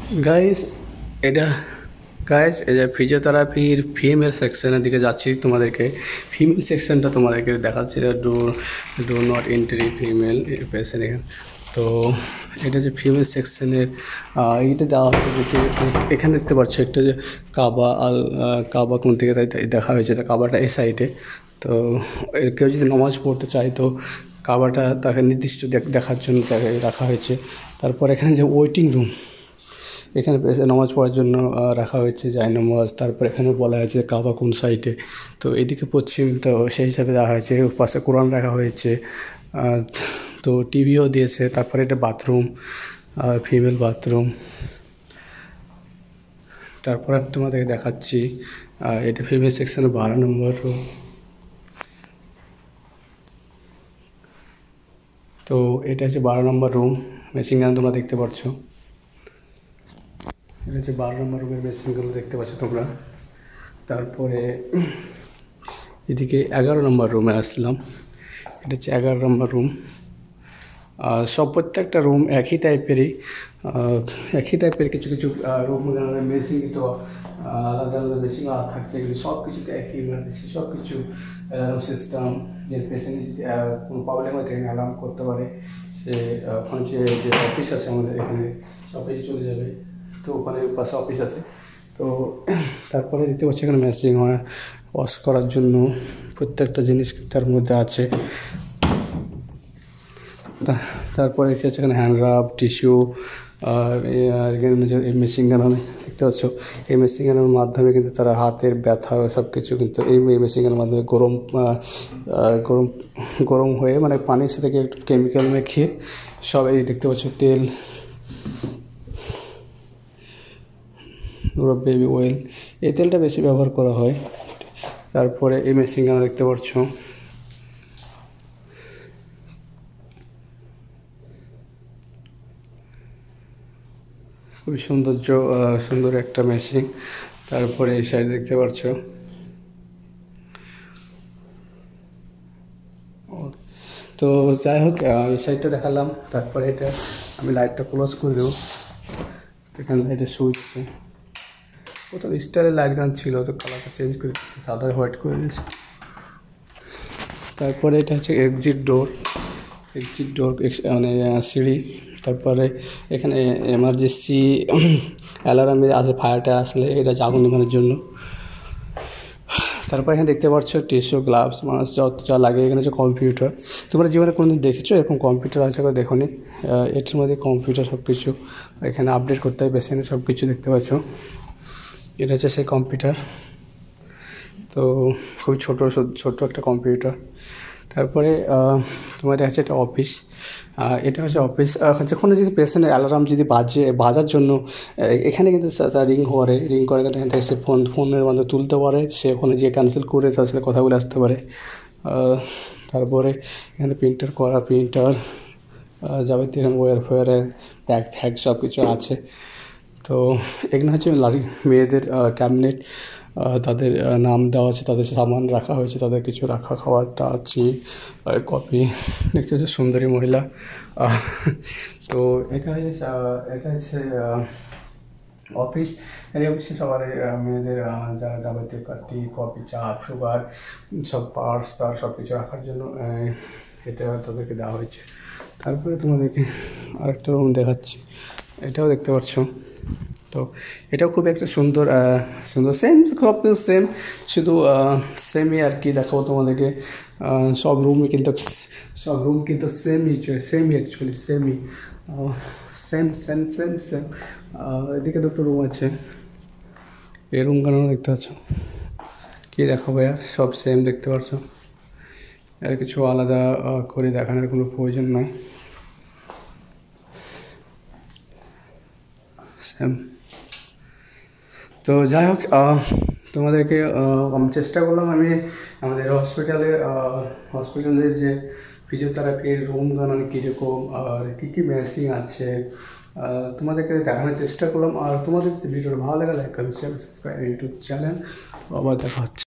Guys এটা guys এই যে ফিজিওথেরাপির ফিমেল সেকশনের দিকে যাচ্ছি, তোমাদেরকে ফিমেল সেকশনটা তোমাদেরকে দেখাচ্ছি। Do not entry female patient এখানে। তো এটা যে ফিমেল সেকশনের এইটা দেওয়া হচ্ছে, যে এখানে দেখতে পাচ্ছ একটা যে কাবা কোন থেকে দেখা হয়েছে, তা কাবাটা এই সাইডে। তো কেউ যদি নামাজ পড়তে চায় তো কাবাটা তাকে নির্দিষ্ট দেখার জন্য তাকে রাখা হয়েছে। তারপর এখানে যে ওয়েটিং রুম, এখানে নামাজ পড়ার জন্য রাখা হয়েছে জায়নামাজ। তারপর এখানে বলা হয়েছে কাবা কোন সাইডে, তো এদিকে পশ্চিম, তো সেই হিসাবে দেওয়া হয়েছে। পাশে কোরআন রাখা হয়েছে, তো টিভিও দিয়েছে। তারপরে এটা বাথরুম, ফিমেল বাথরুম। তারপর আমি তোমাদেরকে দেখাচ্ছি এটা ফিমেল সেকশনে 12 নম্বর রুম। তো এটা হচ্ছে 12 নম্বর রুম। মেশিন গান তোমরা দেখতে পাচ্ছ, এটা হচ্ছে 12 নম্বর রুমের মেশিনগুলো দেখতে পাচ্ছ তোমরা। তারপরে এদিকে 11 নম্বর রুমে আসলাম, এটা হচ্ছে 11 নম্বর রুম। সব প্রত্যেকটা রুম একই টাইপের, কিছু কিছু রুম মেশিন তো আলাদা আলাদা মেশিন থাকছে, কিন্তু সব কিছুতে একই, মানে সব কিছু অ্যালার্ম সিস্টেম, যে পেশেন্ট যদি কোনো প্রবলেম হয় তাকে অ্যালার্ম করতে পারে। সে ওখানে যে অফিস আছে আমাদের এখানে, সব কিছু চলে যাবে। তো ওখানে পাশে অফিস আছে। তো তারপরে দেখতে পাচ্ছি এখানে মেশিন ওয়াশ করার জন্য প্রত্যেকটা জিনিস তার মধ্যে আছে। তারপরে এসেছে এখানে হ্যান্ড রাব, টিস্যু, এখানে এই মেশিন গান দেখতে পাচ্ছ। এই মেশিন গানের মাধ্যমে কিন্তু তারা হাতের ব্যথা সব কিছু কিন্তু এই মেশিন গানের মাধ্যমে গরম হয়ে, মানে পানির সাথে একটু কেমিক্যাল মেখে সব এই দেখতে পাচ্ছ তেল, বেবি অয়েল, এই তেলটা বেশি ব্যবহার করা হয়। তারপরে এই মেশিন গান দেখতে পাচ্ছ, খুবই সুন্দর একটা মেশিন। তারপরে এই সাইড দেখতে পাচ্ছ। তো যাই হোক, এই সাইডটা দেখালাম। তারপরে এটা আমি লাইটটা ক্লোজ করে দেবো। এখানে লাইটের সুইচ, প্রথম স্টাইলের লাইট গান ছিল, তো কালারটা চেঞ্জ করে সাদা হোয়াইট করে দিয়েছে। তারপরে এটা হচ্ছে এক্সিট ডোর, মানে সিঁড়ি। তারপরে এখানে এমার্জেন্সি অ্যালার্মে আছে, ফায়ারটা আসলে এটা আগুন নেভানোর জন্য। তারপর এখানে দেখতে পাচ্ছ টিস্যু, গ্লাভস, মাস্ক যা লাগে। এখানে হচ্ছে কম্পিউটার। তোমরা জীবনে কোনোদিন দেখেছো এরকম কম্পিউটার আছে? দেখো নি। এটির মধ্যে কম্পিউটার সব কিছু এখানে আপডেট করতে হয়, পেশেন্টের সব কিছু দেখতে পাচ্ছ। এটা হচ্ছে সেই কম্পিউটার। তো খুবই ছোট একটা কম্পিউটার। তারপরে তোমার আছে এটা অফিস। এটা হচ্ছে অফিস। যখন যদি পেশেন্টের অ্যালার্ম যদি বাজার জন্য এখানে কিন্তু রিং করে এখান থেকে সে ফোনের মাধ্যমে তুলতে পারে, সে ওখানে যে ক্যান্সেল করে তার সাথে কথা বলে আসতে পারে। তারপরে এখানে প্রিন্টার যাবতীয় এখানে ওয়্যারের ট্যাগ সব কিছু আছে। তো এখানে হচ্ছে মেয়েদের ক্যাবিনেট, তাদের নাম দেওয়া আছে, তাদের সামান রাখা হয়েছে, তাদের কিছু রাখা খাওয়ারটা আছে, কপি দেখতে হচ্ছে সুন্দরী মহিলা। তো এটা হচ্ছে অফিস। এই অফিসে সবার মেয়েদের যারা যাবতীয় কপি, চা, সুগার, সব পার্স তার সব কিছু রাখার জন্য এটা তাদেরকে দেওয়া হয়েছে। তারপরে তোমাদেরকে আরেকটা রুম দেখাচ্ছি, এটাও দেখতে পাচ্ছ। তো এটাও খুব একটা সুন্দর সেম, সব কিছু সেম, শুধু সেমই আর কি দেখাবো তোমাদেরকে। সব রুম কিন্তু সেমই অ্যাকচুয়ালি সেম। এদিকে দুটো রুম আছে, এই রুমগুলো দেখতে পাচ্ছ। কী দেখাবো আর, সব সেম দেখতে পাচ্ছ, আর কিছু আলাদা করে দেখানোর কোনো প্রয়োজন নাই, সেম। তো যাই হোক, তোমাদেরকে আমি চেষ্টা করলাম আমি আমাদের হসপিটালের যে ফিজিওথেরাপির রুমগুলো কীরকম আর কী মেশিন আছে তোমাদেরকে দেখানোর চেষ্টা করলাম। আর তোমাদের যদি ভিডিওটা ভালো লাগে লাইক করবেন, শেয়ার, সাবস্ক্রাইব ইউটিউব চ্যানেল। আবার দেখা হচ্ছে।